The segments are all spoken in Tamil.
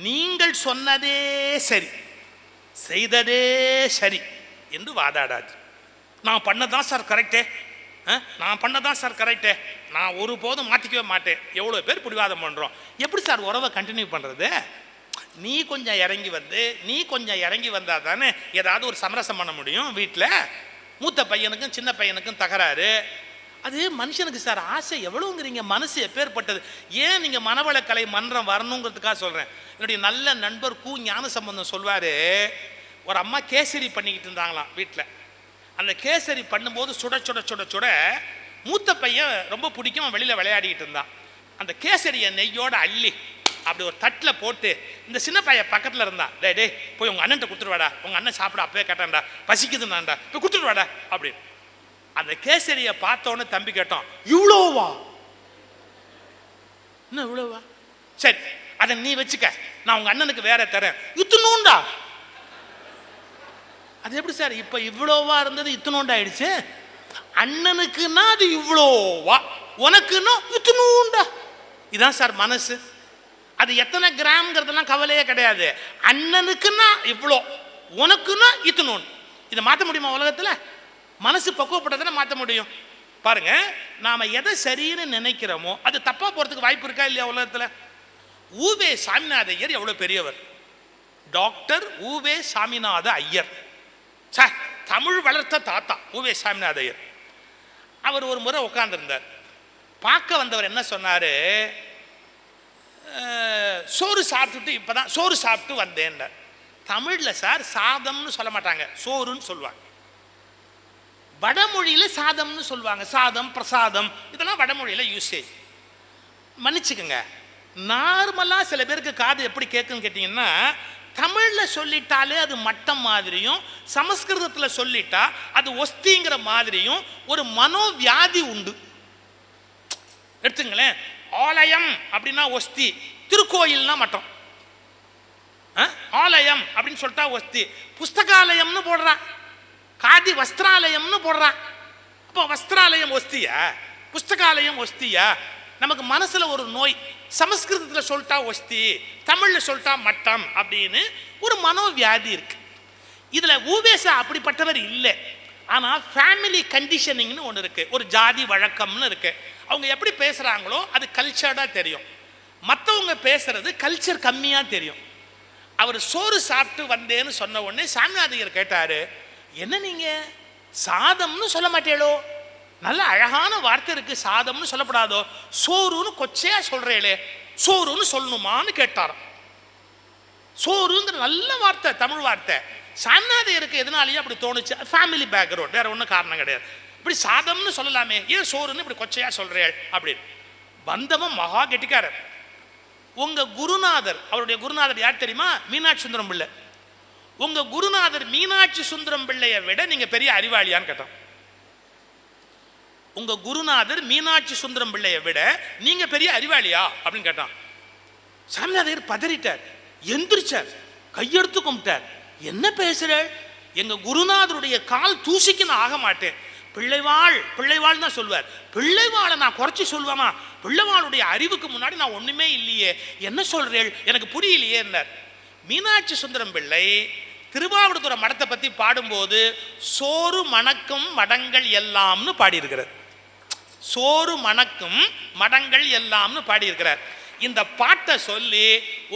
நீங்கள் சொன்னதே சரி, செய்ததே சரி என்று வாதாடாது. நான் பண்ணதான் சார் கரெக்டே, நான் பண்ணதான் சார் கரெக்டே, நான் ஒருபோதும் மாற்றிக்கவே மாட்டேன். எவ்வளோ பேர் பிடிவாதம் பண்ணுறோம். எப்படி சார் உறவை கண்டினியூ பண்ணுறது? நீ கொஞ்சம் இறங்கி வந்தால் தானே ஏதாவது ஒரு சமரசம் பண்ண முடியும். வீட்டில் மூத்த பையனுக்கும் சின்ன பையனுக்கும் தகராறு. அது மனுஷனுக்கு சார் ஆசை எவ்வளோங்கிறீங்க, மனசு எப்பேற்பட்டது. ஏன் நீங்கள் மனவளக்கலை மன்றம் வரணுங்கிறதுக்காக சொல்கிறேன். என்னுடைய நல்ல நண்பர் ஞான சம்பந்தம் சொல்வார், ஒரு அம்மா கேசரி பண்ணிக்கிட்டு இருந்தாங்களாம் வீட்டில். அந்த கேசரி பண்ணும்போது சுட சுட சுட சுட மூத்த பையன் ரொம்ப பிடிக்கும், வெளியில் விளையாடிக்கிட்டு இருந்தான். அந்த கேசரியை நெய்யோடு அள்ளி அப்படி ஒரு தட்டில் போட்டு இந்த சின்ன பையன் பக்கத்தில் இருந்தான். டே போய் உங்கள் அண்ணன்ட்ட கொடுத்துருவாடா, உங்கள் அண்ணன் சாப்பிட அப்பவே கேட்டான்டா, பசிக்குதுன்னான்டா, போய் கொடுத்துருவாடா அப்படின்னு. அந்த கேசரியை பார்த்தோன்னு தம்பி கேட்டான், இவ்வளோவா? என்ன இவ்வளோவா? சரி அதை நீ வச்சுக்க, நான் உங்கள் அண்ணனுக்கு வேற தரேன். இத்துணுண்டா? அது எப்படி சார் இப்போ இவ்வளோவா இருந்தது இத்துணுண்டா ஆயிடுச்சு? அண்ணனுக்குன்னா அது இவ்வளோவா, உனக்குன்னா இத்துணுண்டா. இதுதான் சார் மனசு. அது எத்தனை கிராம்ங்கிறதெல்லாம் கவலையே கிடையாது. அண்ணனுக்குன்னா இவ்வளோ, உனக்குன்னா இத்துணுண்டு. இதை மாற்ற முடியுமா உலகத்தில்? மனசு பக்குவப்பட்டதானே மாற்ற முடியும். பாருங்க, நாம எதை சரின்னு நினைக்கிறோமோ அது தப்பா போறதுக்கு வாய்ப்பு இருக்கா இல்லையா உலகத்தில்? ஊவே சாமிநாத ஐயர் எவ்வளவு பெரியவர். டாக்டர் ஊவே சாமிநாத ஐயர், தமிழ் வளர்த்த தாத்தா ஊவே சாமிநாத ஐயர். அவர் ஒரு முறை உட்கார்ந்துருந்தார். பார்க்க வந்தவர் என்ன சொன்னாரு, சோறு சாப்பிட்டுட்டு இப்பதான் சோறு சாப்பிட்டு வந்தேன். தமிழ்ல சார் சாதம்னு சொல்ல மாட்டாங்க, சோறுன்னு சொல்லுவாங்க. வடமொழியில சாதம்னு சொல்லுவாங்க. சாதம், பிரசாதம், இதெல்லாம் வடமொழியில யூசேஜ். மன்னிச்சுக்கோங்க, நார்மலா சில பேருக்கு காது எப்படி கேட்குன்னு கேட்டீங்கன்னா, தமிழ்ல சொல்லிட்டாலே அது மட்டம் மாதிரியும், சமஸ்கிருதத்தில் சொல்லிட்டா அது ஒஸ்திங்கிற மாதிரியும் ஒரு மனோவியாதி உண்டு. எடுத்துங்களேன், ஆலயம் அப்படின்னா ஒஸ்தி, திருக்கோயில்னா மட்டம். ஆலயம் அப்படின்னு சொல்லிட்டா ஒஸ்தி. புஸ்தகாலயம்னு போடுறான், காதி வஸ்திராலயம்னு போடுறான். அப்போ வஸ்திராலயம் ஒஸ்தியா, புஸ்தகாலயம் ஒஸ்தியா? நமக்கு மனசுல ஒரு நோய். சமஸ்கிருதத்தில் சொல்லிட்டா ஒஸ்தி, தமிழ்ல சொல்லிட்டா மட்டம் அப்படின்னு ஒரு மனோவியாதி இருக்கு. இதுல ஊவேசா அப்படிப்பட்டவர் இல்லை. ஆனா ஃபேமிலி கண்டிஷனிங்னு ஒன்று இருக்கு, ஒரு ஜாதி வழக்கம்னு இருக்கு. அவங்க எப்படி பேசுறாங்களோ அது கல்ச்சர்டா தெரியும், மற்றவங்க பேசுறது கல்ச்சர் கம்மியா தெரியும். அவர் சோறு சாப்பிட்டு வந்தேன்னு சொன்ன உடனே சாமிநாதையர் கேட்டாரு, என்ன நீங்க சாதம்னு சொல்ல மாட்டேளோ? நல்ல அழகான வார்த்தை இருக்கு, சாதம்னு சொல்லப்படாதோ, சோறுன்னு கொச்சையா சொல்றேளே, சோறுன்னு சொல்லணுமான்னு கேட்டாராம். சோறுங்கிற நல்ல வார்த்தை, தமிழ் வார்த்தை. சாமிநாதையருக்கு எதனாலேயும் அப்படி தோணுச்சு, ஃபேமிலி பேக்ரவுண்ட், வேற ஒன்றும் காரணம் கிடையாது. இப்படி சாதம்னு சொல்லலாமே, ஏன் சோறுன்னு இப்படி கொச்சையா சொல்றேள் அப்படின்னு. வந்தவன் மகா கெட்டிக்காரர். உங்க குருநாதர், அவருடைய குருநாதர் யார் தெரியுமா? மீனாட்சி சுந்தரம் பிள்ளை. உங்க குருநாதர் மீனாட்சி சுந்தரம் பிள்ளையை விட நீங்க பெரிய அறிவாளியான்னு கேட்டான். உங்க குருநாதர் மீனாட்சி சுந்தரம் பிள்ளையை விட நீங்க பெரிய அறிவாளியா அப்படின்னு கேட்டான். சாமிநாதையர் பதறிட்டார், எந்திரிச்சார், கையெடுத்து கும்பிட்டார். என்ன பேசுற? எங்க குருநாதருடைய கால் தூசிக்கு நான் ஆக மாட்டேன். பிள்ளைவாள் பிள்ளைவாள் தான் சொல்வார். பிள்ளைவாளை நான் குறைச்சி சொல்லுவாமா? பிள்ளைவாளுடைய அறிவுக்கு முன்னாடி நான் ஒண்ணுமே இல்லையே, என்ன சொல்றேள், எனக்கு புரியலையே என்றார். மீனாட்சி சுந்தரம் பிள்ளை திருவாவடுதுறை மடத்தை பத்தி பாடும்போது சோறு மணக்கும் மடங்கள் எல்லாம்னு பாடியிருக்கிறார். சோறு மணக்கும் மடங்கள் எல்லாம்னு பாடியிருக்கிறார். இந்த பாட்டை சொல்லி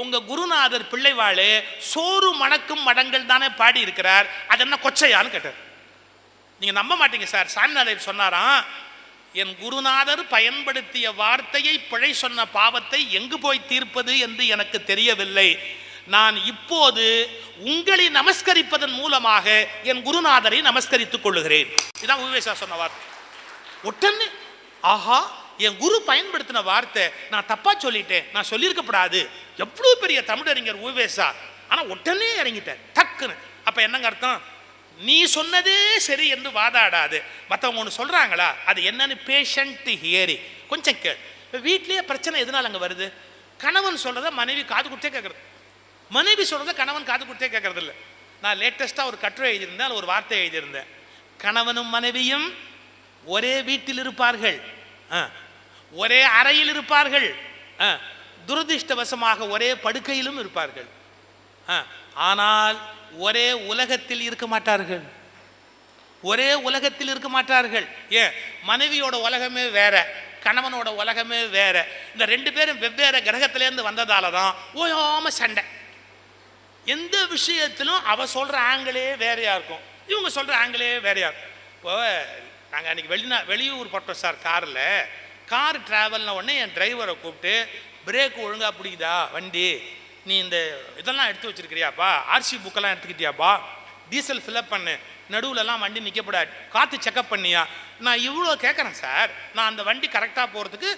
உங்க குருநாதர் பிள்ளைவாளு சோறு மணக்கும் மடங்கள் தானே பாடி இருக்கிறார், அது என்ன கொச்சையான்னு கேட்டார். நீங்க நம்ப மாட்டீங்க சார், சாமிநாதையர் சொன்னாராம், என் குருநாதர் பயன்படுத்திய வார்த்தையை பிழை சொன்ன பாவத்தை எங்கு போய் தீர்ப்பது என்று எனக்கு தெரியவில்லை. நான் இப்போது உங்களை நமஸ்கரிப்பதன் மூலமாக என் குருநாதரை நமஸ்கரித்துக் கொள்ளுகிறேன். இதுதான் ஊவேசா சொன்ன வார்த்தை. உடனே ஆஹா, என் குரு பயன்படுத்தின வார்த்தை நான் தப்பா சொல்லிட்டேன், நான் சொல்லியிருக்கப்படாது. எவ்வளவு பெரிய தமிழறிஞர் ஊவேசா, ஆனா உடனே இறங்கிட்டேன் டக்குன்னு. அப்ப என்னங்க அர்த்தம்? நீ சொன்னதே சரி என்று வாதாடாது. மற்றவங்க ஒன்று சொல்றாங்களா, அது என்னன்னு பேஷண்ட் ஹியரி கொஞ்சம் கேள். இப்போ வீட்லயே பிரச்சனை எதனால அங்கே வருது? கணவன் சொல்றத மனைவி காது கொடுத்தே கேட்கறது, மனைவி சொல்றத கணவன் காது கொடுத்தே கேட்கறது இல்லை. நான் லேட்டஸ்டா ஒரு கட்டுரை எழுதியிருந்தேன், ஒரு வார்த்தை எழுதியிருந்தேன். கணவனும் மனைவியும் ஒரே வீட்டில் இருப்பார்கள், ஒரே அறையில் இருப்பார்கள், துரதிர்ஷ்டவசமாக ஒரே படுக்கையிலும் இருப்பார்கள். ஆனால் ஒரே உலகத்தில் இருக்க மாட்டார்கள். ஒரே உலகத்தில் இருக்க மாட்டார்கள். ஏன்? மனைவியோட உலகமே வேற, கணவனோட உலகமே வேற. இந்த ரெண்டு பேரும் வெவ்வேறு கிரகத்திலேருந்து வந்ததால தான் ஓயாம சண்டை. எந்த விஷயத்திலும் அவ சொல்ற ஆங்கிளே வேறையா இருக்கும், இவங்க சொல்ற ஆங்கிளே வேறையா இருக்கும். இப்போ நாங்கள் அன்றைக்கி வெளியூர் போட்டோம் சார். கார் ட்ராவல்ன உடனே என் டிரைவரை கூப்பிட்டு, பிரேக் ஒழுங்காக பிடிக்குதா வண்டி, நீ இந்த இதெல்லாம் எடுத்து வச்சுருக்கிறியாப்பா, ஆர்சி புக்கெல்லாம் எடுத்துக்கிட்டியாப்பா, டீசல் ஃபில்அப் பண்ணு, நடுவுலலாம் வண்டி நிற்கப்படாது, காற்று செக்கப் பண்ணியா. நான் இவ்வளோ கேட்குறேன் சார். நான் அந்த வண்டி கரெக்டாக போகிறதுக்கு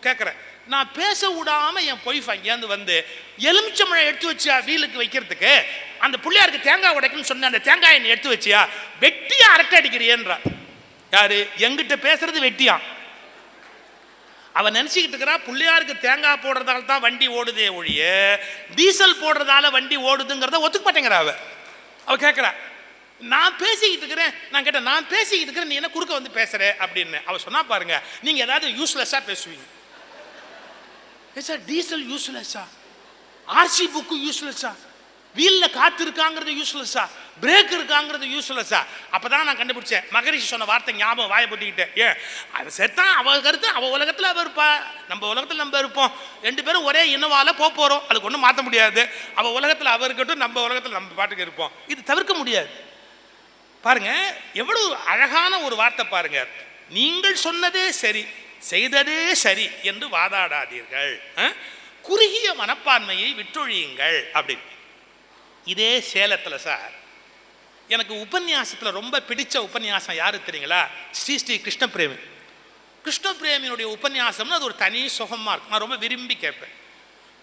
கேட்குறேன். நான் பேச விடாமல் என் பொய்ஃப் அங்கேருந்து வந்து எலுமிச்சம்பழம் எடுத்து வச்சியா வீலுக்கு வைக்கிறதுக்கு, அந்த பிள்ளையாருக்கு தேங்காய் உடைக்குன்னு சொன்ன அந்த தேங்காயை நீ எடுத்து வச்சியா, வெட்டியா அரட்டை அடிக்கிறியன்றா. யாரு? எங்கிட்ட பேசுறது வெட்டியா. அவன் நினச்சிக்கிட்டு இருக்கிறா பிள்ளையாருக்கு தேங்காய் போடுறதால தான் வண்டி ஓடுதே ஒழிய டீசல் போடுறதால வண்டி ஓடுதுங்கிறத ஒத்துக்க மாட்டேங்கிறா. அவ கேட்குறா, நான் பேசிக்கிட்டு இருக்கிறேன். நான் கேட்டேன், நான் பேசிக்கிட்டு இருக்கிறேன், நீ என்ன குறுக்க வந்து பேசுற அப்படின்னு. அவ சொன்னா பாருங்க, நீங்க ஏதாவது யூஸ்லெஸ்ஸா பேசுவீங்க. டீசல் யூஸ்லெஸ்ஸா, ஆர்சி புக்கு யூஸ்லெஸ்ஸா, வீல்ல காத்து இருக்காங்கிறது யூஸ்லெஸ்ஸா, பிரேக் இருக்காங்கிறது யூஸ்லெஸ்ஸா. அப்பதான் நான் கண்டுபிடிச்சேன் மகரிஷி சொன்ன வார்த்தை ஞாபகம் வாயை போட்டிக்கிட்டேன். ஏன்? அது செத்தான் அவ கருத்து, அவ உலகத்தில் அவ இருப்பா, நம்ம உலகத்தில் நம்ம இருப்போம். ரெண்டு பேரும் ஒரே இனவால போறோம், அதுக்கு ஒன்றும் மாற்ற முடியாது. அவ உலகத்தில் அவ இருக்கட்டும், நம்ம உலகத்தில் நம்ம பாட்டுக்கு இருப்போம். இது தவிர்க்க முடியாது. பாருங்க எவ்வளவு அழகான ஒரு வார்த்தை பாருங்க. நீங்கள் சொன்னதே சரி, செய்ததே சரி என்று வாதாடாதீர்கள், குறுகிய மனப்பான்மையை விட்டொழியுங்கள் அப்படின்னு. இதே சேலத்தில் சார் எனக்கு உபன்யாசத்தில் ரொம்ப பிடிச்ச உபன்யாசம் யாரு தெரியுங்களா? ஸ்ரீ கிருஷ்ணபிரேமி. கிருஷ்ணபிரேமியினுடைய உபன்யாசம்னு அது ஒரு தனி சுகமாக இருக்கும், நான் ரொம்ப விரும்பி கேட்பேன்.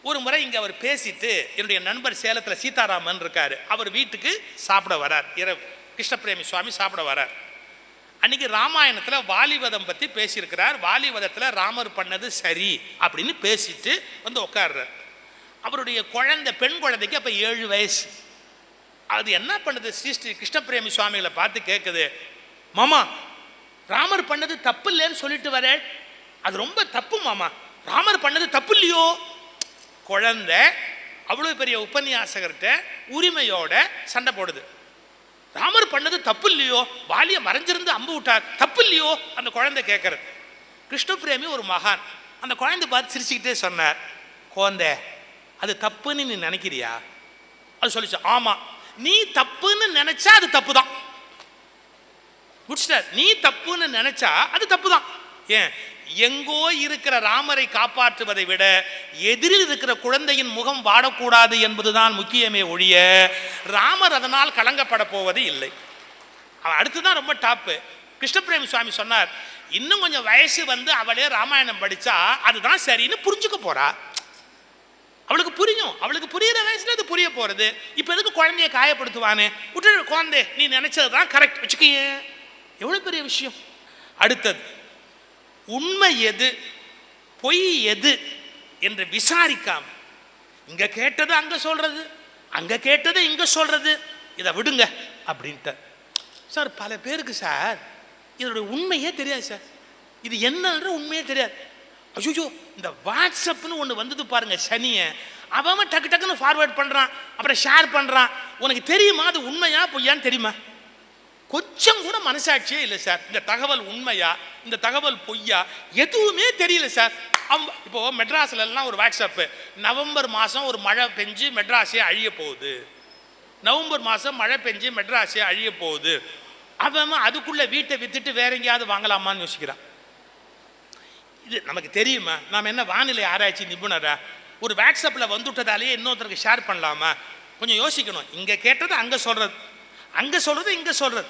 ஒரு முறை இங்கே அவர் பேசிட்டு என்னுடைய நண்பர் சேலத்தில் சீதாராமன் இருக்காரு, அவர் வீட்டுக்கு சாப்பிட வரார். இரவு கிருஷ்ணபிரேமி சுவாமி சாப்பிட வரார். அன்னைக்கு ராமாயணத்தில் வாலிவதம் பற்றி பேசியிருக்கிறார். வாலிவதத்தில் ராமர் பண்ணது சரி அப்படின்னு பேசிட்டு வந்து உட்கார்றார். அவருடைய குழந்தை, பெண் குழந்தைக்கு அப்போ 7 வயசு. அது என்ன பண்ணுது, ஸ்ரீ கிருஷ்ணபிரேமி சுவாமிகளை பார்த்து கேட்குது, மாமா ராமர் பண்ணது தப்பு இல்லைன்னு சொல்லிட்டு வர, அது ரொம்ப தப்பு மாமா, ராமர் பண்ணது தப்பு இல்லையோ. குழந்தை அவ்வளோ பெரிய உபன்யாசகர்கிட்ட உரிமையோட சண்டை போடுது. ராமர் பண்ணது தப்பு இல்லையோ, வாலிய மறைஞ்சிருந்து அம்பு விட்டார், தப்பு இல்லையோ அந்த குழந்தை கேட்கறது. கிருஷ்ணபிரேமி ஒரு மகான். அந்த குழந்தை பார்த்து சிரிச்சுக்கிட்டே சொன்னார், குழந்தை அது தப்புன்னு நீ நினைக்கிறியா? அது சொல்லிச்சு, ஆமா, நீ தப்புன்னு நினைச்சா அது தப்பு தான். நீ தப்புன்னு நினைச்சா அது தப்பு தான். ஏன்? எங்கோ இருக்கிற ராமரை காப்பாற்றுவதை விட எதிரில் இருக்கிற குழந்தையின் முகம் வாடக்கூடாது என்பதுதான் முக்கியமே ஒழிய ராமர் அதனால் கலங்கப்பட போவது இல்லை. அடுத்துதான் ரொம்ப டாப்பு. கிருஷ்ணபிரேமி சுவாமி சொன்னார், இன்னும் கொஞ்சம் வயசு வந்து அவளே ராமாயணம் படிச்சா அதுதான் சரின்னு புரிஞ்சுக்க போறா. அவளுக்கு புரியும், அவளுக்கு புரியுற வயசுல அது புரிய போறது. இப்ப எதுக்கு குழந்தைய காயப்படுத்துவானே, விட்டு குழந்தை நீ நினைச்சதுதான் கரெக்ட் வச்சுக்க. எவ்வளவு பெரிய விஷயம். அடுத்தது, உண்மை எது பொய் எது என்று விசாரிக்காம இங்க கேட்டது அங்க சொல்றது, அங்க கேட்டது இங்க சொல்றது, இதை விடுங்க அப்படின்ட்டு. சார் பல பேருக்கு சார் இதோட உண்மையே தெரியாது சார், இது என்னன்ற உண்மையே தெரியாது. ஐயோ இந்த வாட்ஸ்அப்னு ஒன்று வந்தது பாருங்க சனியை, அவன் டக்கு டக்குன்னு ஃபார்வேர்ட் பண்ணுறான், அப்புறம் ஷேர் பண்ணுறான். உனக்கு தெரியுமா அது உண்மையா பொய்யான்னு தெரியுமா? கொஞ்சம் கூட மனசாட்சியே இல்லை சார். இந்த தகவல் உண்மையா, இந்த தகவல் பொய்யா, எதுவுமே தெரியல சார். இப்போ மெட்ராஸ்ல எல்லாம் ஒரு வாட்ஸ்அப், நவம்பர் மாதம் ஒரு மழை பெஞ்சு மெட்ராஸே அழிய போகுது, நவம்பர் மாதம் மழை பெஞ்சு மெட்ராஸே அழிய போகுது. அவன் அதுக்குள்ள வீட்டை வித்துட்டு வேற எங்கேயாவது வாங்கலாமான்னு யோசிக்கிறான். இது நமக்கு தெரியுமா? நாம் என்ன வானிலை ஆராய்ச்சி நிபுணரா? ஒரு வாட்ஸ்அப்பில் வந்துவிட்டதாலேயே இன்னொருத்தருக்கு ஷேர் பண்ணலாமா? கொஞ்சம் யோசிக்கணும். இங்கே கேட்டது அங்கே சொல்கிறது, அங்கே சொல்கிறது இங்கே சொல்கிறது.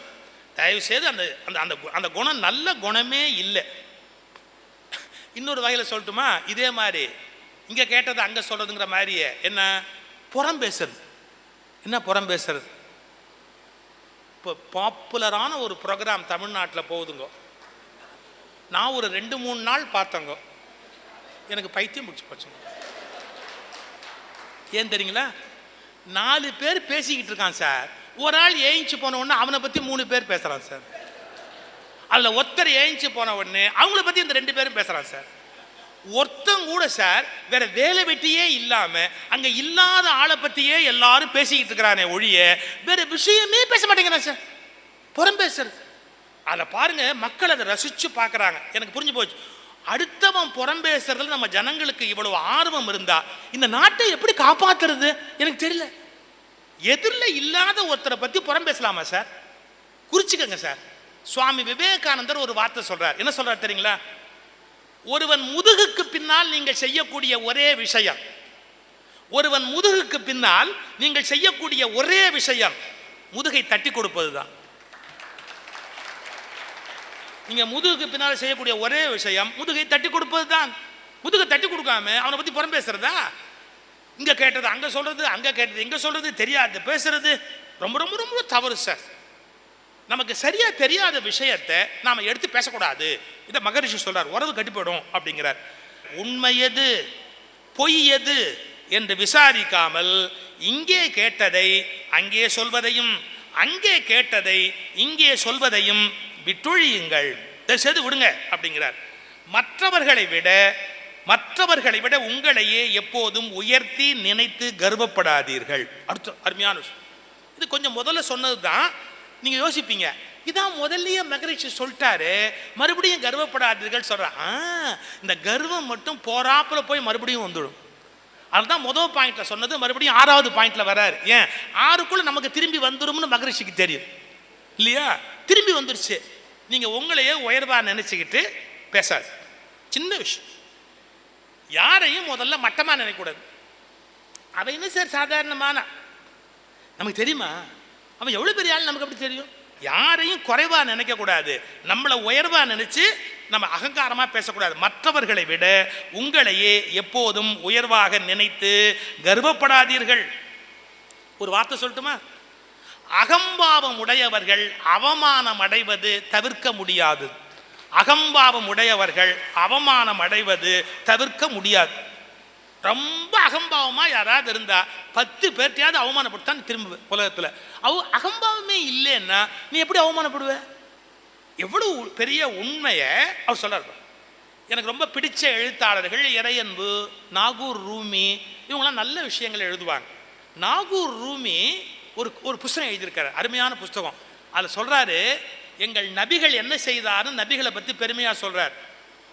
தயவுசெய்து அந்த அந்த அந்த குணம் நல்ல குணமே இல்லை. இன்னொரு வகையில் சொல்லட்டுமா? இதே மாதிரி இங்கே கேட்டது அங்கே சொல்கிறதுங்கிற மாதிரியே என்ன புறம் பேசுறது. என்ன புறம் பேசுறது? இப்போ பாப்புலரான ஒரு ப்ரோக்ராம் தமிழ்நாட்டில் போகுதுங்க, நான் ஒரு 2-3 நாள் பார்த்தேங்க, எனக்கு பைத்தியம் முடிச்சு போச்சுங்க. ஏன் தெரியுங்களா? 4 பேர் பேசிக்கிட்டு இருக்கான் சார், ஒரு ஆள் ஏஞ்சி போன உடனே அவனை பற்றி 3 பேர் பேசுகிறான் சார். அதில் ஒருத்தர் ஏஞ்சி போன உடனே அவங்கள பற்றி இந்த 2 பேரும் பேசுகிறான் சார். ஒருத்தம் கூட சார் வேற வேலை வெட்டியே இல்லாம அங்க இல்லாத ஆளை பத்தியே எல்லாரும் பேசிக்கிட்டு இருக்கிறானே ஒழிய வேற விஷயமே பேச மாட்டேங்கிறான் சார். புறம் பேசுறது அதை பாருங்க, மக்கள் அதை ரசிச்சு பார்க்குறாங்க. எனக்கு புரிஞ்சு போச்சு, அடுத்தவன் புறம் பேசுறதுல நம்ம ஜனங்களுக்கு இவ்வளவு ஆர்வம் இருந்தா இந்த நாட்டை எப்படி காப்பாத்துறது எனக்கு தெரியல. எதிரில் இல்லாத ஒருத்தரை பத்தி புறம் பேசலாமா சார்? குறிச்சுக்கங்க சார். சுவாமி விவேகானந்தர் ஒரு வார்த்தை சொல்றார். என்ன சொல்றார் தெரியுங்களா? ஒருவன் முதுகுக்கு பின்னால் நீங்கள் செய்யக்கூடிய ஒரே விஷயம், ஒருவன் முதுகுக்கு பின்னால் நீங்கள் செய்யக்கூடிய ஒரே விஷயம் முதுகை தட்டி கொடுப்பதுதான். நீங்க முதுகுக்கு பின்னால் செய்யக்கூடிய ஒரே விஷயம் முதுகை தட்டி கொடுப்பதுதான். முதுகை தட்டி கொடுக்காம அவனை பத்தி புறம் பேசுறதா? இங்க கேட்டது அங்க சொல்றது, அங்க கேட்டது இங்க சொல்றது, தெரியாது பேசுறது ரொம்ப ரொம்ப ரொம்ப தவறு சார். நமக்கு சரியா தெரியாத விஷயத்தை நாம எடுத்து பேசக்கூடாது. இதை மகரிஷி சொல்றார், உறவு கட்டிப்படும் அப்படிங்கிறார். உண்மை எது பொய் எது என்று விசாரிக்காமல் இங்கே கேட்டதை அங்கே சொல்வதையும் அங்கே கேட்டதை இங்கே சொல்வதையும் விட்டொழியுங்கள், செய்து விடுங்க அப்படிங்கிறார். மற்றவர்களை விட உங்களையே எப்போதும் உயர்த்தி நினைத்து கர்வப்படாதீர்கள். அடுத்த அருமையான விஷயம் இது. கொஞ்சம் முதல்ல சொன்னது தான், நீங்க யோசிப்பீங்க இதான் முதல்லயே மகரிஷி சொல்லிட்டாரு, மறுபடியும் கர்வப்படாதீர்கள் சொல்ற. இந்த கர்வம் மட்டும் போறாப்புல போய் மறுபடியும் வந்துடும். அதுதான் முதல் பாயிண்ட்ல சொன்னது, மறுபடியும் 6வது பாயிண்ட்ல வராரு. ஏன் 6க்குள்ள நமக்கு திரும்பி வந்துரும்னு மகரிஷிக்கு தெரியும் இல்லையா? திரும்பி வந்துருச்சு. நீங்க உங்களையே உயர்வா நினைச்சுக்கிட்டு பேசாது. சின்ன விஷயம், யாரையும் முதல்ல மட்டமா நினைக்கூடாது. அவன் என்ன சார் சாதாரணமான, நமக்கு தெரியுமா அவன் எவ்வளவு பெரிய ஆள் நமக்கு அப்படி தெரியும். யாரையும் குறைவா நினைக்க கூடாது, நம்மளை உயர்வா நினைச்சு நம்ம அகங்காரமா பேசக்கூடாது. மற்றவர்களை விட உங்களையே எப்போதும் உயர்வாக நினைத்து கர்வப்படாதீர்கள். ஒரு வார்த்தை சொல்லட்டுமா? அகம்பாவம் உடையவர்கள் அவமானம் அடைவது தவிர்க்க முடியாது. அகம்பாவம் உடையவர்கள் அவமானம் அடைவது தவிர்க்க முடியாது. ரொம்ப அகம்பாவமா யாராவது இருந்தா 10 பேர்ட்டையாவது அவமானப்படுத்தான் திரும்ப உலகத்துல. அகம்பாவமே இல்லைன்னா நீ எப்படி அவமானப்படுவ? எவ்வளவு பெரிய உண்மையை அவர் சொல்றாரு. எனக்கு ரொம்ப பிடிச்ச எழுத்தாளர்கள் இறையன்பு, நாகூர் ரூமி, இவங்களாம் நல்ல விஷயங்களை எழுதுவாங்க. நாகூர் ரூமி ஒரு புஸ்தகம் எழுதியிருக்காரு, அருமையான புஸ்தகம். அதில் சொல்றாரு, எங்கள் நபிகள் என்ன செய்தாருன்னு நபிகளை பற்றி பெருமையாக சொல்றார்.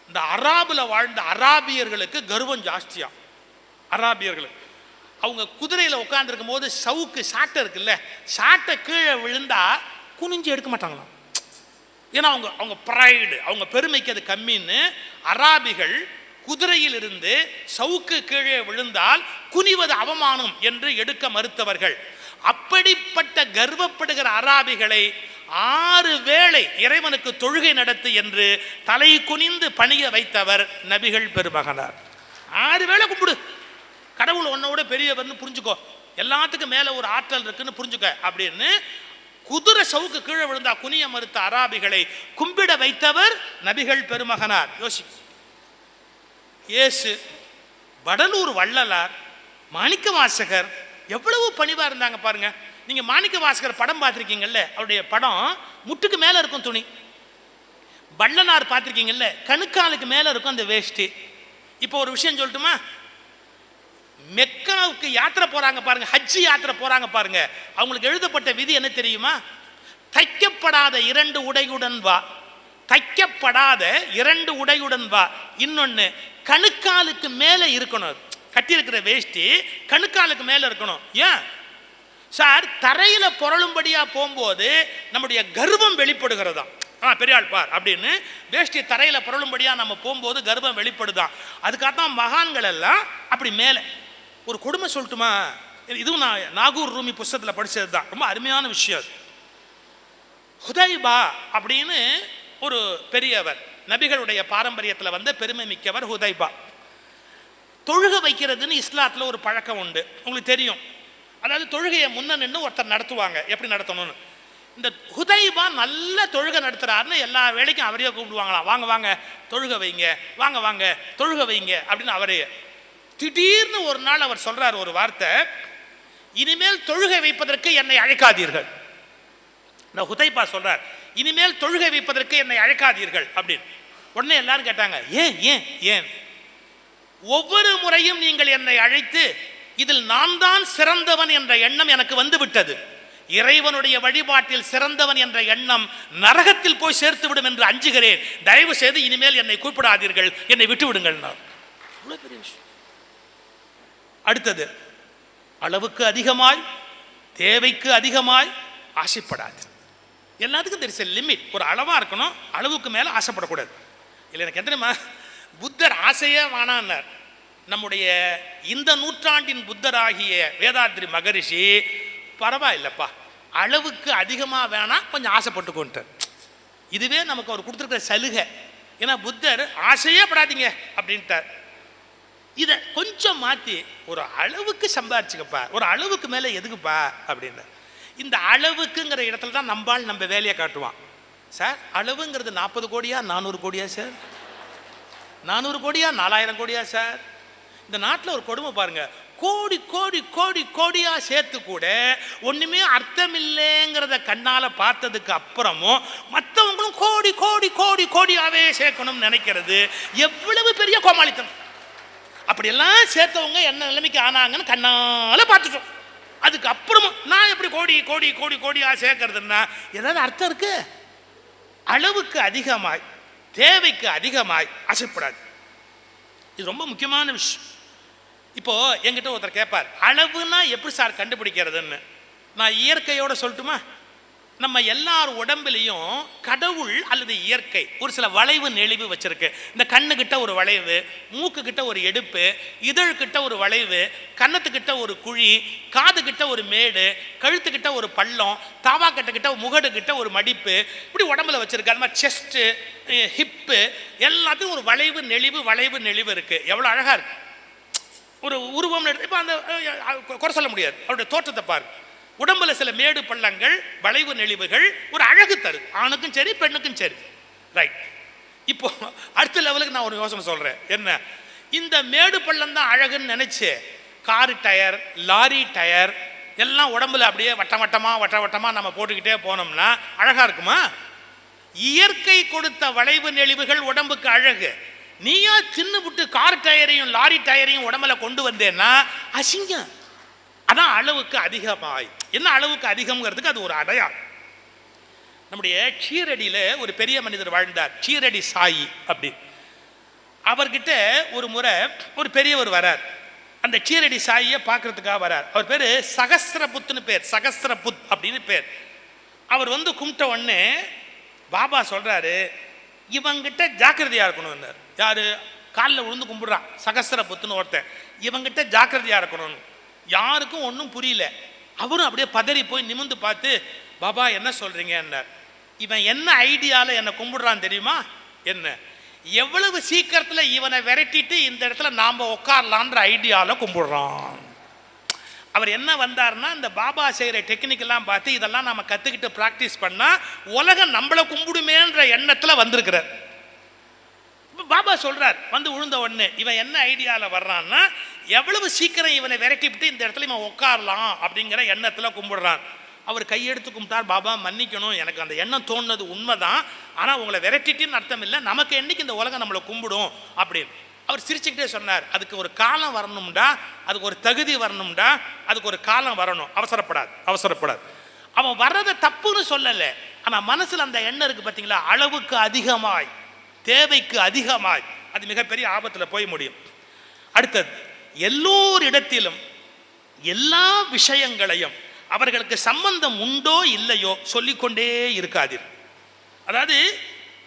இந்த அராபில் வாழ்ந்த அராபியர்களுக்கு கர்வம் ஜாஸ்தியா. அராபியர்களுக்கு அவங்க குதிரையில் உட்காந்துருக்கும் போது சவுக்கு சாட்டை இருக்குல்ல, சாட்டை கீழே விழுந்தா குனிஞ்சு எடுக்க மாட்டாங்களாம். ஏன்னா அவங்க ப்ரைடு, அவங்க பெருமைக்கு அது கம்மின்னு. அராபிகள் குதிரையில் இருந்து சவுக்கு கீழே விழுந்தால் குனிவது அவமானம் என்று எடுக்க மறுத்தவர்கள். அப்படிப்பட்ட கர்வப்படுகிற அராபிகளை 6 வேளை இறைவனுக்கு தொழுகை நடத்து என்று தலை குனிந்து பணிய வைத்தவர் நபிகள் பெருமகனார். 6 வேளை கும்பிடு, கடவுள் உன்னோட பெரியவர்னு புரிஞ்சுக்கோ, எல்லாத்துக்கும் மேல ஒரு ஆற்றல் இருக்குன்னு புரிஞ்சுக்க அப்படின்னு குதிரை சவுக்கு கீழே விழுந்தா குனிய மறுத்த அராபிகளை கும்பிட வைத்தவர் நபிகள் பெருமகனார். யோசி, இயேசு, வடலூர் வள்ளலார், மாணிக்க வாசகர் எவ்வளவு பணிவா இருந்தாங்க பாருங்க. நீங்க மாணிக்க வாசகர் படம் பார்த்திருக்கீங்கல்ல, அவருடைய படம் முட்டுக்கு மேல இருக்கும் துணி. வள்ளலார் பார்த்திருக்கீங்கல்ல, கணுக்காலுக்கு மேல இருக்கும் அந்த வேஷ்டி. இப்போ ஒரு விஷயம் சொல்லட்டுமா? மெக்காவுக்கு யாத்திரை போறாங்க பாருங்க, ஹஜ்ஜி யாத்திரை போறாங்க பாருங்க, அவங்களுக்கு எழுதப்பட்ட விதி என்ன தெரியுமா? தைக்கப்படாத 2 உடையுடன் வா, தைக்கப்படாத 2 உடையுடன் வா. இன்னொன்னு, கணுக்காலுக்கு மேல இருக்கணும், கட்டியிருக்கிற வேஷ்டி கணுக்காலுக்கு மேல இருக்கணும். ஏன் சார்? தரையில புரளும்படியா போகும்போது நம்முடைய கர்வம் வெளிப்படுகிறதா. பெரியாள் பார் அப்படின்னு வேஷ்டி தரையில புரளும்படியா நம்ம போகும்போது கர்வம் வெளிப்படுதான். அதுக்காகத்தான் மகான்கள் எல்லாம் அப்படி மேல. ஒரு கொடுமை சொல்லட்டுமா? இதுவும் நான் நாகூர் ரூமி புஸ்தகத்தில் படிச்சது தான், ரொம்ப அருமையான விஷயம். ஹுதைபா அப்படின்னு ஒரு பெரியவர், நபிகளுடைய பாரம்பரியத்தில் வந்த பெருமை மிக்கவர் ஹுதைபா. தொழுக வைக்கிறதுன்னு இஸ்லாத்தில் ஒரு பழக்கம் உண்டு, உங்களுக்கு தெரியும். அதாவது தொழுகையை முன்ன நின்று ஒருத்தர் நடத்துவாங்க, எப்படி நடத்தணும்னு. இந்த ஹுதைபா நல்ல தொழுகை நடத்துறாருன்னு எல்லா வேலைக்கும் அவரையே கூப்பிடுவாங்களாம். வாங்க வாங்க தொழுகை வைங்க, வாங்க வாங்க தொழுகை வைங்க அப்படின்னு அவரே. திடீர்னு ஒரு நாள் அவர் சொல்றார் ஒரு வார்த்தை, இனிமேல் தொழுகை வைப்பதற்கு என்னை அழைக்காதீர்கள். இந்த ஹுதைபா சொல்றார், இனிமேல் தொழுகை வைப்பதற்கு என்னை அழைக்காதீர்கள் அப்படின்னு. உடனே எல்லாரும் கேட்டாங்க, ஏன் ஏன் ஏன்? ஒவ்வொரு முறையும் நீங்கள் என்னை அழைத்து இதில் நான் தான் சிறந்தவன் என்ற எண்ணம் எனக்கு வந்து விட்டது. இறைவனுடைய வழிபாட்டில் சிறந்தவன் என்ற எண்ணம் நரகத்தில் போய் சேர்த்து விடும் என்று அஞ்சுகிறேன். தயவு செய்து இனிமேல் என்னை கூப்பிடாதீர்கள், என்னை விட்டு விடுங்கள். பெரிய விஷயம். அடுத்தது, அளவுக்கு அதிகமாய் தேவைக்கு அதிகமாய் ஆசைப்படாது. எல்லாத்துக்கும் தெரிஞ்ச லிமிட், ஒரு அளவா இருக்கணும், அளவுக்கு மேல ஆசைப்படக்கூடாது. இல்லை எனக்கு என்ன தெரியுமா, புத்தர் ஆசையே வானான்னார். நம்முடைய இந்த நூற்றாண்டின் புத்தராகிய வேதாத்ரி மகரிஷி பரவாயில்லப்பா, அளவுக்கு அதிகமாக வேணாம், கொஞ்சம் ஆசைப்பட்டுக்கொண்டார். இதுவே நமக்கு அவர் கொடுத்துருக்கிற சலுகை. ஏன்னா புத்தர் ஆசையே படாதீங்க அப்படின்ட்டார். இதை கொஞ்சம் மாற்றி ஒரு அளவுக்கு சம்பாரிச்சுக்கப்பா, ஒரு அளவுக்கு மேலே எதுக்குப்பா அப்படின்னா. இந்த அளவுக்குங்கிற இடத்துல தான் நம்பால் நம்ம வேலையை காட்டுவான். சார் அளவுங்கிறது 40 கோடியா 400 கோடியா சார், 400 கோடியா 4000 கோடியா சார்? இந்த நாட்டில் ஒரு கொடுமை பாருங்க, கோடி கோடி கோடி கோடியா சேர்த்து கூட ஒண்ணுமே அர்த்தம் இல்லைங்கிறத கண்ணால பார்த்ததுக்கு அப்புறமும் மற்றவங்களும் கோடி கோடி கோடி கோடியாவே சேர்க்கணும்னு நினைக்கிறது எவ்வளவு பெரிய கோமாளித்தனம். அப்படியெல்லாம் சேர்த்தவங்க என்ன நிலைமைக்கு ஆனாங்கன்னு கண்ணால பார்த்துட்டோம். அதுக்கு அப்புறமும் நான் எப்படி கோடி கோடி கோடி கோடியா சேர்க்கறதுன்னா ஏதாவது அர்த்தம் இருக்கு? அளவுக்கு அதிகமாய் தேவைக்கு அதிகமாய் ஆசைப்படாது. இது ரொம்ப முக்கியமான விஷயம். இப்போ என்கிட்ட ஒருத்தர் கேட்பார், அளவுன்னா எப்படி சார் கண்டுபிடிக்கிறதுன்னு. நான் இயற்கையோட சொல்லட்டுமா? நம்ம எல்லார் உடம்புலையும் கடவுள் அல்லது இயற்கை ஒரு சில வளைவு நெளிவு வச்சிருக்கு. இந்த கண்ணுக்கிட்ட ஒரு வளைவு, மூக்கு கிட்ட ஒரு எடுப்பு, இதழ்கிட்ட ஒரு வளைவு, கன்னத்துக்கிட்ட ஒரு குழி, காது கிட்ட ஒரு மேடு, கழுத்துக்கிட்ட ஒரு பள்ளம், தாவாக்கட்ட கிட்ட முகடு கிட்ட ஒரு மடிப்பு, இப்படி உடம்புல வச்சிருக்கு. அது மாதிரி செஸ்ட்டு, ஹிப்பு எல்லாத்தையும் ஒரு வளைவு நெளிவு வளைவு நெளிவு இருக்கு. எவ்வளோ அழகா இருக்கு ஒரு உருவம். இப்போ அந்த குறை சொல்ல முடியாது, அவருடைய தோற்றத்தை பாருங்க. உடம்புல சில மேடு பள்ளங்கள் வளைவு நெளிவுகள் ஒரு அழகு தரு, ஆணுக்கும் சரி பெண்ணுக்கும் சரி. ரைட். இப்போ அடுத்த லெவலுக்கு நான் ஒரு யோசனை சொல்றேன். என்ன, இந்த மேடு பள்ளம் தான் அழகுன்னு நினைச்சு காரு டயர், லாரி டயர் எல்லாம் உடம்புல அப்படியே வட்டம் வட்டமா வட்ட வட்டமா நம்ம போட்டுக்கிட்டே போனோம்னா அழகா இருக்குமா? இயற்கை கொடுத்த வளைவு நெளிவுகள் உடம்புக்கு அழகு. நீயா தின்னு விட்டு கார் டயரையும் லாரி டயரையும் உடம்புல கொண்டு வந்தேன்னா அசிங்கம். அதான் அளவுக்கு அதிகமாய். என்ன அளவுக்கு அதிகம்ங்கிறதுக்கு அது ஒரு அடையாளம். நம்முடைய ஷீரடியில ஒரு பெரிய மனிதர் வாழ்ந்தார், ஷீரடி சாயி அப்படி. அவர்கிட்ட ஒரு முறை ஒரு பெரியவர் வரார். அந்த ஷீரடி சாயியை பார்க்கறதுக்காக வரார். அவர் பேரு சகஸ்ரபுத்னு பேர், சகஸ்ரபுத் அப்படின்னு பேர். அவர் வந்து கும்பிட்ட உடனே பாபா சொல்றாரு, இவங்கிட்ட ஜாக்கிரதையா இருக்கணும். யாரு? காலில் விழுந்து கும்பிடுறான் சகஸ்ரபுத்துன்னு ஒருத்தன். இவங்கிட்ட ஜாக்கிரதையா இருக்கணும். யாருக்கும் ஒன்றும் புரியல. அவரும் அப்படியே பதறி போய் நிமிந்து பார்த்து, பாபா என்ன சொல்றீங்க என்ன? இவன் என்ன ஐடியால என்னை கும்பிடுறான் தெரியுமா? என்ன, எவ்வளவு சீக்கிரத்தில் இவனை விரட்டிட்டு இந்த இடத்துல நாம உட்காரலான்ற ஐடியால கும்பிடுறான். அவர் என்ன வந்தார்னா, இந்த பாபா செய்கிற டெக்னிக்கெல்லாம் பார்த்து இதெல்லாம் நம்ம கற்றுக்கிட்டு ப்ராக்டிஸ் பண்ணால் உலகம் நம்மளை கும்பிடுமேன்ற எண்ணத்தில் வந்திருக்கிறார். பாபா சொல்றார், வந்து விழுந்த உடனே இவன் என்ன ஐடியாவில் வர்றான்னா, எவ்வளவு சீக்கிரம் இவனை விரட்டிவிட்டு இந்த இடத்துல இவன் உட்காரலாம் அப்படிங்கிற எண்ணத்தில் கும்பிடுறான். அவர் கையெடுத்து கும்பிட்டார், பாபா மன்னிக்கணும், எனக்கு அந்த எண்ணம் தோணுனது உண்மைதான், ஆனால் உங்களை விரட்டிட்டுன்னு அர்த்தம் இல்லை, நமக்கு என்னைக்கு இந்த உலகம் நம்மளை கும்பிடும் அப்படின்னு. அவர் சிரிச்சுக்கிட்டே சொன்னார், அதுக்கு ஒரு காலம் வரணும்டா, அதுக்கு ஒரு தகுதி வரணும்டா, அதுக்கு ஒரு காலம் வரணும், அவசரப்படாது அவசரப்படாது. அவன் வர்றதை தப்புன்னு சொல்லலை, ஆனால் மனசில் அந்த எண்ணம் இருக்கு பார்த்தீங்களா, அளவுக்கு அதிகமாய் தேவைக்கு அதிகமாய், அது மிகப்பெரிய ஆபத்தில் போய் முடியும். அடுத்தது, எல்லோரிடத்திலும் எல்லா விஷயங்களையும் அவர்களுக்கு சம்பந்தம் உண்டோ இல்லையோ சொல்லிக்கொண்டே இருக்காதீர்கள். அதாவது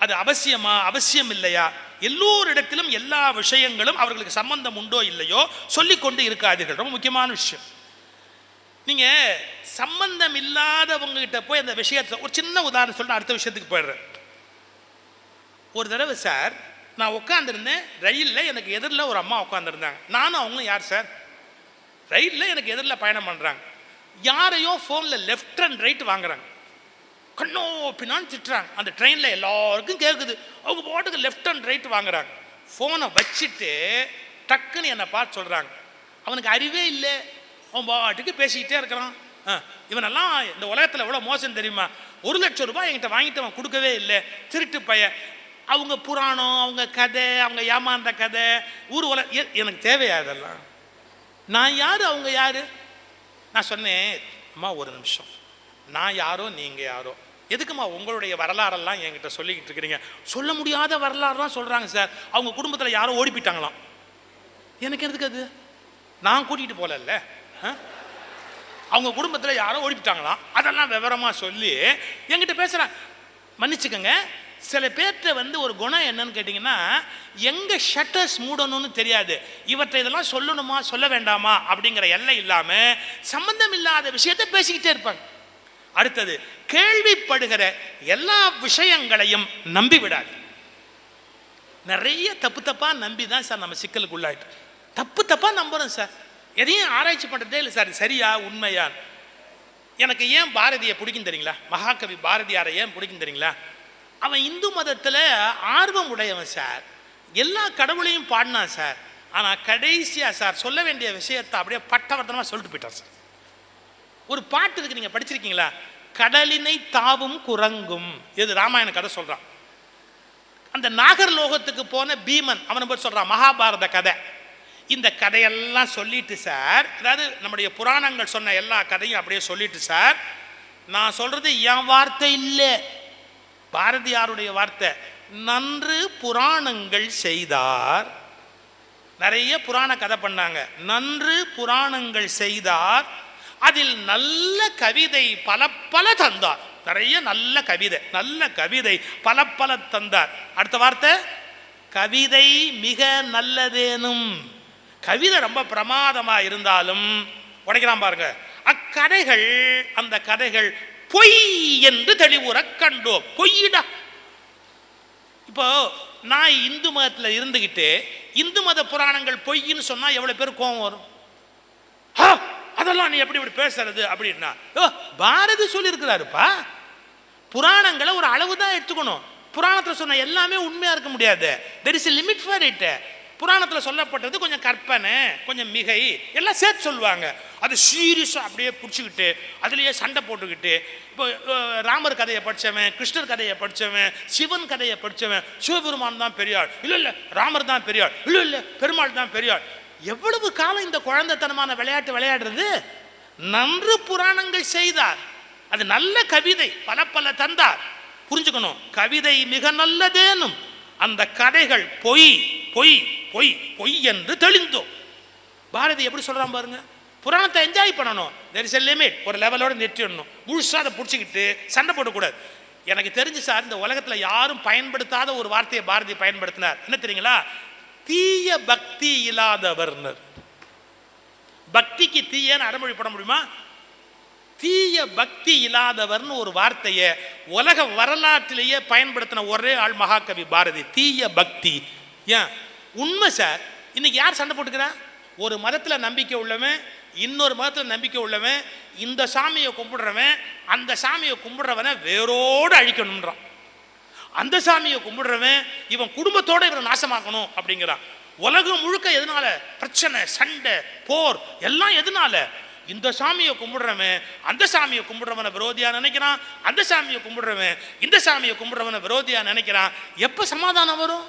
அது அவசியமா அவசியம் இல்லையா, எல்லோரிடத்திலும் எல்லா விஷயங்களும் அவர்களுக்கு சம்பந்தம் உண்டோ இல்லையோ சொல்லிக்கொண்டு இருக்காதீர்கள். ரொம்ப முக்கியமான விஷயம். நீங்க சம்பந்தம் இல்லாதவங்க கிட்ட போய் அந்த விஷயத்தை, ஒரு சின்ன உதாரணம் சொல்ல அடுத்த விஷயத்துக்கு போயிடுறேன். ஒரு தடவை சார் நான் உட்காந்துருந்தேன் ரயிலில், எனக்கு எதிரில் ஒரு அம்மா உட்காந்துருந்தாங்க. நானும் அவங்களும் யார் சார், ரயிலில் எனக்கு எதிரில் பயணம் பண்ணுறாங்க. யாரையோ ஃபோனில் லெஃப்ட் அண்ட் ரைட் வாங்குறாங்க, கண்ணோ பின்னான்னு திட்டுறாங்க. அந்த ட்ரெயினில் எல்லாருக்கும் கேட்குது, அவங்க பாட்டுக்கு லெஃப்ட் அண்ட் ரைட் வாங்குறாங்க. ஃபோனை வச்சுட்டு டக்குன்னு என்னை பார்த்து சொல்கிறாங்க, அவனுக்கு அறிவே இல்லை, அவன் பாட்டுக்கு பேசிக்கிட்டே இருக்கிறான். இவனெல்லாம் இந்த உலகத்தில் எவ்வளோ மோசம் தெரியுமா, 1 லட்சம் ரூபாய் என்கிட்ட வாங்கிட்டு அவன் கொடுக்கவே இல்லை, திருட்டு பையன். அவங்க புராணம், அவங்க கதை, அவங்க ஏமாந்த கதை, ஊர் எனக்கு தேவையா அதெல்லாம்? நான் யாரு, அவங்க யாரு? நான் சொன்னேன், அம்மா ஒரு நிமிஷம், நான் யாரோ நீங்கள் யாரோ, எதுக்குமா உங்களுடைய வரலாறெல்லாம் என்கிட்ட சொல்லிக்கிட்டு இருக்கிறீங்க? சொல்ல முடியாத வரலாறுலாம் சொல்கிறாங்க சார். அவங்க குடும்பத்தில் யாரோ ஓடி போயிட்டாங்களாம். எனக்கு எதுக்கு அது? நான் கூட்டிகிட்டு போகல, அவங்க குடும்பத்தில் யாரோ ஓடிப்பிட்டாங்களாம். அதெல்லாம் விவரமாக சொல்லி என்கிட்ட பேசுகிறாங்க. மன்னிச்சுக்கோங்க, சில பேர்கிட்ட ஒரு குணம் என்னன்னு கேட்டிங்கன்னா, எங்கே ஷட்டர்ஸ் மூடணும்னு தெரியாது. இவற்றை இதெல்லாம் சொல்லணுமா சொல்ல வேண்டாமா அப்படிங்கிற எல்லை இல்லாமல் சம்பந்தம் இல்லாத விஷயத்தை பேசிக்கிட்டே இருப்பாங்க. அடுத்தது, கேள்விப்படுகிற எல்லா விஷயங்களையும் நம்பி விடாது. நிறைய தப்பு தப்பாக நம்பி தான் சார் நம்ம சிக்கலுக்கு உள்ளாயிட்டு. தப்பு தப்பாக நம்புகிறோம் சார், எதையும் ஆராய்ச்சி பண்ணுறதே இல்லை சார். சரியா உண்மையா? எனக்கு ஏன் பாரதியை பிடிக்கும் தெரியுங்களா? மகாகவி பாரதியாரை ஏன் பிடிக்கும் தெரியுங்களா? அவன் இந்து மதத்தில் ஆர்வம் உடையவன் சார். எல்லா கடவுளையும் பாடினான் சார். ஆனால் கடைசியாக சார் சொல்ல வேண்டிய விஷயத்தை அப்படியே பட்டவர்த்தனமாக சொல்லிட்டு போயிட்டான் சார். ஒரு பாட்டு இருக்கு, நீங்கள் படிச்சிருக்கீங்களா? கடலினை தாவும் குரங்கும். இது ராமாயண கதை சொல்கிறான். அந்த நாகர்லோகத்துக்கு போன பீமன் அவனை பற்றி சொல்கிறான், மகாபாரத கதை. இந்த கதையெல்லாம் சொல்லிட்டு சார், அதாவது நம்முடைய புராணங்கள் சொன்ன எல்லா கதையும் அப்படியே சொல்லிட்டு சார், நான் சொல்கிறது என் வார்த்தை இல்லை, பாரதியாருடைய வார்த்தை. நன்று புராணங்கள் செய்தார். நிறைய புராண கதை பண்ணாங்க. நன்று புராணங்கள் செய்தார், அதில் நல்ல கவிதை பல பல தந்தார். நிறைய நல்ல கவிதை பல பல தந்தார். அடுத்த வார்த்தை, கவிதை மிக நல்லதேனும். கவிதை ரொம்ப பிரமாதமாக இருந்தாலும் உடைக்கிறான் பாருங்க, அக்கதைகள், அந்த கதைகள் பொய் என்று தெளிவுற கண்டோம். பொய்யிடா. இப்போ நான் இந்து மதத்தில் இருந்துகிட்டு இந்து மத புராணங்கள் பொய்ன்னு சொன்னா எவ்வளவு பேர் கோபம் வரும்? அதெல்லாம் நீ எப்படி இப்படி பேசுறது அப்படின்னா, பாரதி சொல்லி இருக்கிறாருப்பா, புராணங்களை ஒரு அளவு தான் எடுத்துக்கணும். புராணத்தில் சொன்ன எல்லாமே உண்மையா இருக்க முடியாது. there is a limit for it. புராணத்தில் சொல்லப்பட்டது கொஞ்சம் கற்பனை, கொஞ்சம் மிகை, எல்லாம் சேர்த்து சொல்லுவாங்க. அது சீரியஸாக அப்படியே பிடிச்சிக்கிட்டு அதுலேயே சண்டை போட்டுக்கிட்டு, இப்போ ராமர் கதையை படித்தவன், கிருஷ்ணர் கதையை படித்தவன், சிவன் கதையை படித்தவன், சிவபெருமான் தான் பெரியாள், இல்லை ராமர் தான் பெரியாள், இல்லை பெருமாள் தான் பெரியாள். எவ்வளவு காலம் இந்த குழந்தைத்தனமான விளையாட்டு விளையாடுறது? நன்று புராணங்கள் செய்தார், அது நல்ல கவிதை பல பல தந்தார். புரிஞ்சுக்கணும், கவிதை மிக நல்லதேனும், அந்த கதைகள் பொய் பொய் பொய் பொய் என்று தெளிந்தோம். பாரதி எப்படி சொல்றான் பாருங்க. புராணத்தை என்ஜாய் பண்ணணும், there is a limit, ஒரு லெவலோட நிறுத்திடணும். முழுசாக அதை பிடிச்சிக்கிட்டு சண்டை போடக்கூடாது. எனக்கு தெரிஞ்சு சார், இந்த உலகத்தில் யாரும் பயன்படுத்தாத ஒரு வார்த்தையை பாரதி பயன்படுத்தினார். என்ன தெரியுங்களா? தீய பக்தி இல்லாதவர்னர். பக்திக்கு தீயன்னு அடைமொழி போட முடியுமா? தீய பக்தி இல்லாதவர்னு ஒரு வார்த்தையை உலக வரலாற்றிலேயே பயன்படுத்தின ஒரே ஆள் மகாகவி பாரதி. தீய பக்தி. ஏன்? உண்மை சார். இன்னைக்கு யார் சண்டை போட்டுக்கிறா? ஒரு மதத்தில் நம்பிக்கை உள்ளவன், இன்னொரு மதத்தில் நம்பிக்கை உள்ளவன், இந்த சாமியை கும்பிடுறவன் அந்த சாமியை கும்பிடுறவனை வேரோடு அழிக்கணும்ன்றான். அந்த சாமியை கும்பிடுறவன் இவன் குடும்பத்தோட இவனை நாசமாக்கணும் அப்படிங்கிறான். உலகம் முழுக்க எதனால பிரச்சனை, சண்டை, போர் எல்லாம் எதனால? இந்த சாமியை கும்பிடுறவன் அந்த சாமியை கும்பிடுறவனை விரோதியா நினைக்கிறான், அந்த சாமியை கும்பிடுறவன் இந்த சாமியை கும்பிடுறவனை விரோதியா நினைக்கிறான். எப்ப சமாதானம் வரும்?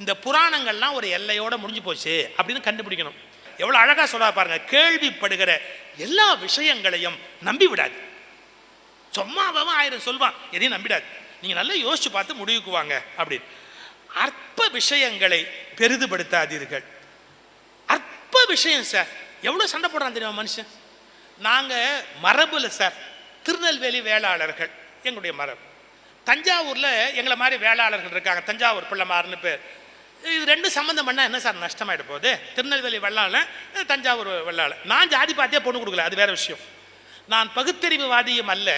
இந்த புராணங்கள்லாம் ஒரு எல்லையோட முடிஞ்சு போச்சு அப்படின்னு கண்டுபிடிக்கணும். எவ்வளவு அழகா சொல்ல பாருங்க. கேள்விப்படுகிற எல்லா விஷயங்களையும் நம்பி விடாது. சும்மாவும் 1000 சொல்வான், எதையும் நம்பிடாது. நீங்க நல்லா யோசிச்சு பார்த்து முடிவுக்கு வாங்க அப்படின்னு. அற்ப விஷயங்களை பெரிதுபடுத்தாதீர்கள். அற்ப விஷயம் சார், எவ்வளவு சண்டை போடுறான் தெரியுமா மனுஷன்? நாங்க மரபுல சார் திருநெல்வேலி வேளாளர்கள் எங்களுடைய மரபு. தஞ்சாவூர்ல எங்களை மாதிரி வேளாளர்கள் இருக்காங்க, தஞ்சாவூர் பிள்ளைமார்னு பேர். இது ரெண்டு சம்பந்தம் பண்ணா என்ன சார் நஷ்டமாயிட போகுது? திருநெல்வேலி வெள்ளாள, தஞ்சாவூர் வெள்ளாள. நான் ஜாதி பார்த்தியே பொண்ணு கொடுக்கல, அது வேற விஷயம். நான் பகுத்தறிவுவாதியும் அல்ல,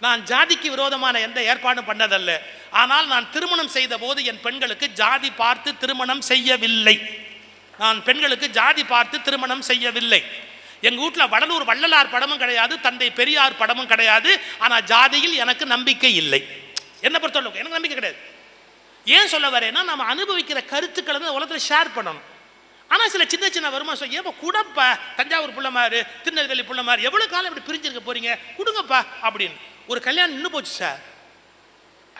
நான் ஜாதிக்கு விரோதமான எந்த ஏற்பாடும் பண்ணதல்ல. ஆனால் நான் திருமணம் செய்த போது என் பெண்களுக்கு ஜாதி பார்த்து திருமணம் செய்யவில்லை. நான் பெண்களுக்கு ஜாதி பார்த்து திருமணம் செய்யவில்லை. எங்க வீட்டில் வடலூர் வள்ளலார் படமும் கிடையாது, தந்தை பெரியார் படமும் கிடையாது. ஆனால் ஜாதியில் எனக்கு நம்பிக்கை இல்லை. என்ன பொறுத்தவரைக்கும் எனக்கு நம்பிக்கை கிடையாது. ஏன் சொல்ல வரேன்னா, நம்ம அனுபவிக்கிற கருத்துக்களை தான் உலகத்தில் ஷேர் பண்ணணும். ஆனால் சில சின்ன சின்ன வருமானம் ஏப்பா கூடப்பா, தஞ்சாவூர் பிள்ளைமாரு திருநெல்வேலி பிள்ளைமாரு எவ்வளோ காலம் இப்படி பிரிஞ்சிருக்க போறீங்க, கொடுங்கப்பா அப்படின்னு. ஒரு கல்யாணம் நின்று போச்சு சார்.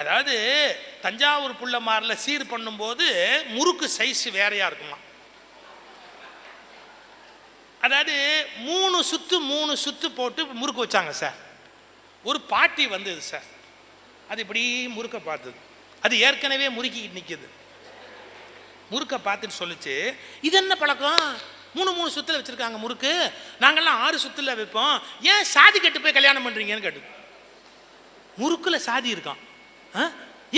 அதாவது தஞ்சாவூர் புள்ளமாரில் சீர் பண்ணும்போது முறுக்கு சைஸ் வேறையா இருக்குமா. அதாவது 3 சுத்து போட்டு முறுக்கு வச்சாங்க சார். ஒரு பாட்டி வந்தது சார், அது இப்படி முறுக்க பார்த்தது, அது ஏற்கனவே முறுக்கிட்டு நிற்கிது. முறுக்க பார்த்துட்டு சொல்லிச்சு, இது என்ன பழக்கம், 3 சுத்துல வச்சிருக்காங்க முறுக்கு, நாங்கள்லாம் 6 சுத்துல வைப்போம், ஏன் சாதி கட்டு போய் கல்யாணம் பண்றீங்கன்னு கேட்டு. முறுக்குல சாதி இருக்கான்,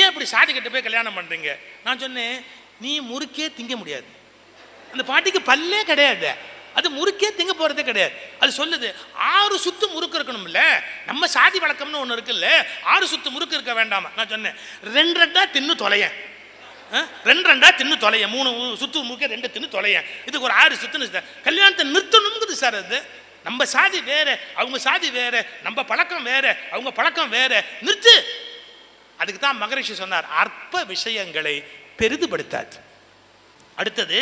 ஏன் இப்படி சாதி கட்டு போய் கல்யாணம் பண்றீங்க? நான் சொன்னேன், நீ முறுக்கே திங்க முடியாது, அந்த பாட்டிக்கு பல்லே கிடையாது, அது முறுக்கே திங்க போறதே கிடையாது. அது சொல்லுது 6 சுத்து முறுக்கு இருக்கணும்ல, நம்ம சாதி வழக்கம்னு ஒன்று இருக்குல்ல, 6 சுத்து முறுக்கு இருக்க வேண்டாமா? நான் சொன்னேன், 2 தின்னு தொலையன், 2 தின்னு தொலையன், 3 சுத்து முறுக்க 2 தின்னு தொலையன், இதுக்கு ஒரு 6 சுத்துன்னு கல்யாணத்தை நிறுத்தணுங்குது சார். அது நம்ம சாதி வேற, அவங்க சாதி வேற, நம்ம பழக்கம் வேற, அவங்க பழக்கம் வேற, நிறுத்து. அதுக்கு தான் மகரிஷி சொன்னார், அற்ப விஷயங்களை பெரிதுபடுத்தாது. அடுத்தது,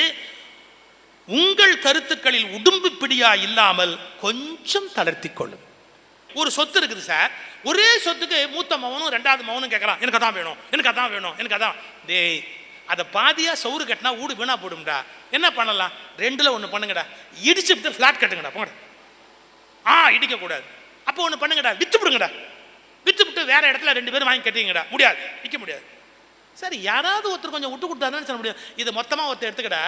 உங்கள் கருத்துக்களில் உடும்பு பிடியா இல்லாமல் கொஞ்சம் தளர்த்தி கொள்ளும். ஒரு சொத்து இருக்குது சார், ஒரே சொத்துக்கு மூத்த மகனும் 2வது மகனும் கேட்கறான், எனக்கு அதான் வேணும், எனக்கு அதான் வேணும், எனக்கு அதான். டேய், அதை பாதியா சவுறு கட்டினா வீடு வீணா போடும்டா, என்ன பண்ணலாம், 2ல் 1 பண்ணுங்கடா, இடிச்சுட்டு ஃபிளாட் கட்டுங்கடா, போங்கடா. இடிக்க கூடாது. அப்போ ஒன்று பண்ணுங்கடா, வித்து விடுங்கடா, வித்து விட்டு வேற இடத்துல 2 பேரும் வாங்கி கட்டிங்கடா. முடியாது, விற்க முடியாது. சரி, யாராவது ஒருத்தர் கொஞ்சம் விட்டு கொடுத்தாருன்னு சொல்ல முடியும். இது மொத்தமாக ஒருத்தர் எடுத்துக்கடா,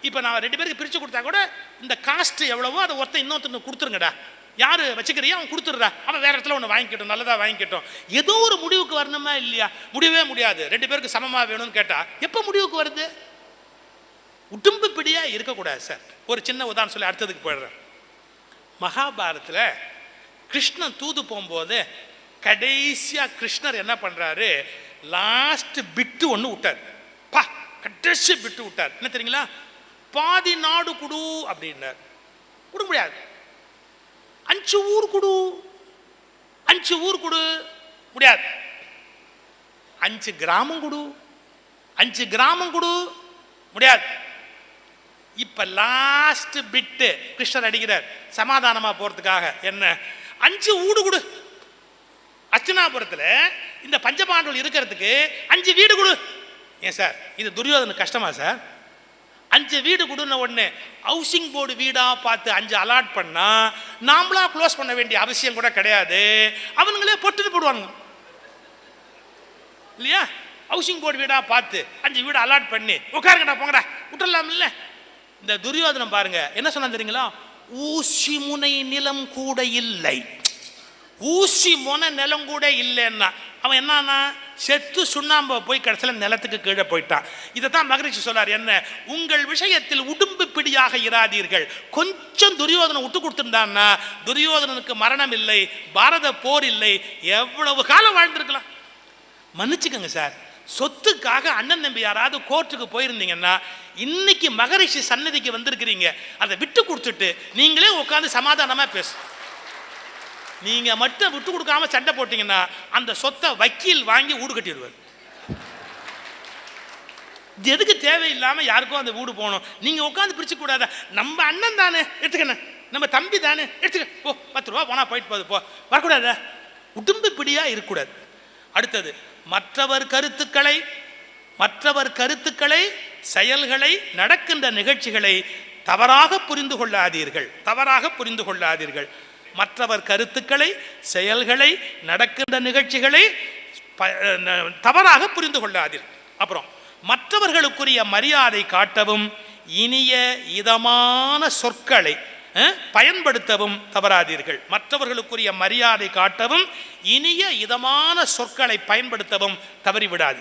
இப்போ நான் 2 பேருக்கு பிரித்து கொடுத்தா கூட இந்த காஸ்ட் எவ்வளவோ அதை ஒருத்தர் இன்னொருத்தர் கொடுத்துருங்கடா, யார் வச்சுக்கிறியா அவன் கொடுத்துடுறா, அவன் வேற இடத்துல ஒன்று வாங்கிக்கட்டும், நல்லதாக வாங்கிக்கட்டும். ஏதோ ஒரு முடிவுக்கு வரணுமா இல்லையா? முடியவே முடியாது. 2 பேருக்கு சமமாக வேணும்னு கேட்டால் எப்போ முடிவுக்கு வருது? உடும்பு பிடியா இருக்கக்கூடாது சார். ஒரு சின்ன உதாரணம் சொல்லி அடுத்ததுக்கு போயிடுறேன். மகாபாரத்தில் கிருஷ்ணன் தூது போகும்போது கடைசியாக கிருஷ்ணர் என்ன பண்ணுறாரு, லாஸ்ட் பிட்டு ஒன்று விட்டார். கடைசி பிட்டு விட்டார். என்ன தெரியுங்களா? பாதி நாடு குடு அப்படின்னார். கொடுக்க முடியாது. 5 ஊர் குடு, 5 ஊர் குடு, முடியாது. 5 கிராமம் குடு, 5 கிராமம் குடு, முடியாது. இப்ப லாஸ்ட் பிட்டு கிருஷ்ணர் அடிக்கிறார் சமாதானமா போறதுக்காக. என்ன? 5 ஊடு குடு. அர்ச்சனாபுரத்தில் இந்த பஞ்சபாண்டவர்கள் இருக்கிறதுக்கு 5 வீடு கொடு. ஏன் சார், இது துரியோதனுக்கு கஷ்டமா சார்? 5 வீடு கொடுன உடனே ஹவுசிங் போர்டு வீடா பார்த்து 5 அலாட் பண்ணா நாமளா க்ளோஸ் பண்ண வேண்டிய அவசியம் கூட கிடையாது, அவனுங்களே போட்டுட்டு போடுவாங்க இல்லையா? ஹவுசிங் போர்டு வீடா பார்த்து 5 வீடு அலாட் பண்ணி உட்காருங்கடா போங்கடா விட்டுடலாம் இல்ல. இந்த துரியோதனம் பாருங்க என்ன சொன்னா தெரியுங்களா? ஊசி முனை நிலம் கூட இல்லை, ஊசி முனை நிலம் கூட இல்லைன்னா அவன் என்னன்னா செத்து சுண்ணாம்ப போய் கடைசியில் நிலத்துக்கு கீழே போயிட்டான். இதைத்தான் மகரிஷி சொல்றார், என்ன உங்கள் விஷயத்தில் உடும்பு பிடியாக இராதீர்கள். கொஞ்சம் துரியோதனை விட்டு கொடுத்துட்டான்னா துரியோதனனுக்கு மரணம் இல்லை, பாரத போர் இல்லை, எவ்வளவு காலம் வாழ்ந்திருக்கலாம். மன்னிச்சுக்கங்க சார், சொத்துக்காக அண்ணன் தம்பி யாராவது கோர்ட்டுக்கு போயிருந்தீங்கன்னா இன்னைக்கு மகரிஷி சன்னதிக்கு வந்திருக்கிறீங்க, அதை விட்டு கொடுத்துட்டு நீங்களே உட்காந்து சமாதானமா பேசு. நீங்க மட்டும் விட்டு கொடுக்காம சண்டை போட்டீங்கன்னா அந்த சொத்தை வக்கீல் வாங்கி வீடு கட்டிடுவார். எதுக்கு தேவையில்லாம யாருக்கும் அந்த வீடு போகணும்? நீங்க உட்காந்து பிரிச்சு கூடாத, நம்ம அண்ணன் தானே எடுத்துக்கணும், நம்ம தம்பி தானே எடுத்துக்க, போ 10 ரூபா போனா போயிட்டு போகுது, போ வரக்கூடாத, உடும்பு பிடியா இருக்கக்கூடாது. அடுத்தது, மற்றவர் கருத்துக்களை செயல்களை நடக்கின்ற நிகழ்ச்சிகளை தவறாக புரிந்து கொள்ளாதீர்கள். மற்றவர் கருத்துக்களை செயல்களை நடக்கின்ற நிகழ்ச்சிகளை தவறாக புரிந்து கொள்ளாதீர்கள். அப்புறம் மற்றவர்களுக்குரிய மரியாதை காட்டவும் இனிய இதமான சொற்களை பயன்படுத்தவும் தவறாதீர்கள். மற்றவர்களுக்குரிய மரியாதை காட்டவும் இனிய இதமான சொற்களை பயன்படுத்தவும் தவறிவிடாது.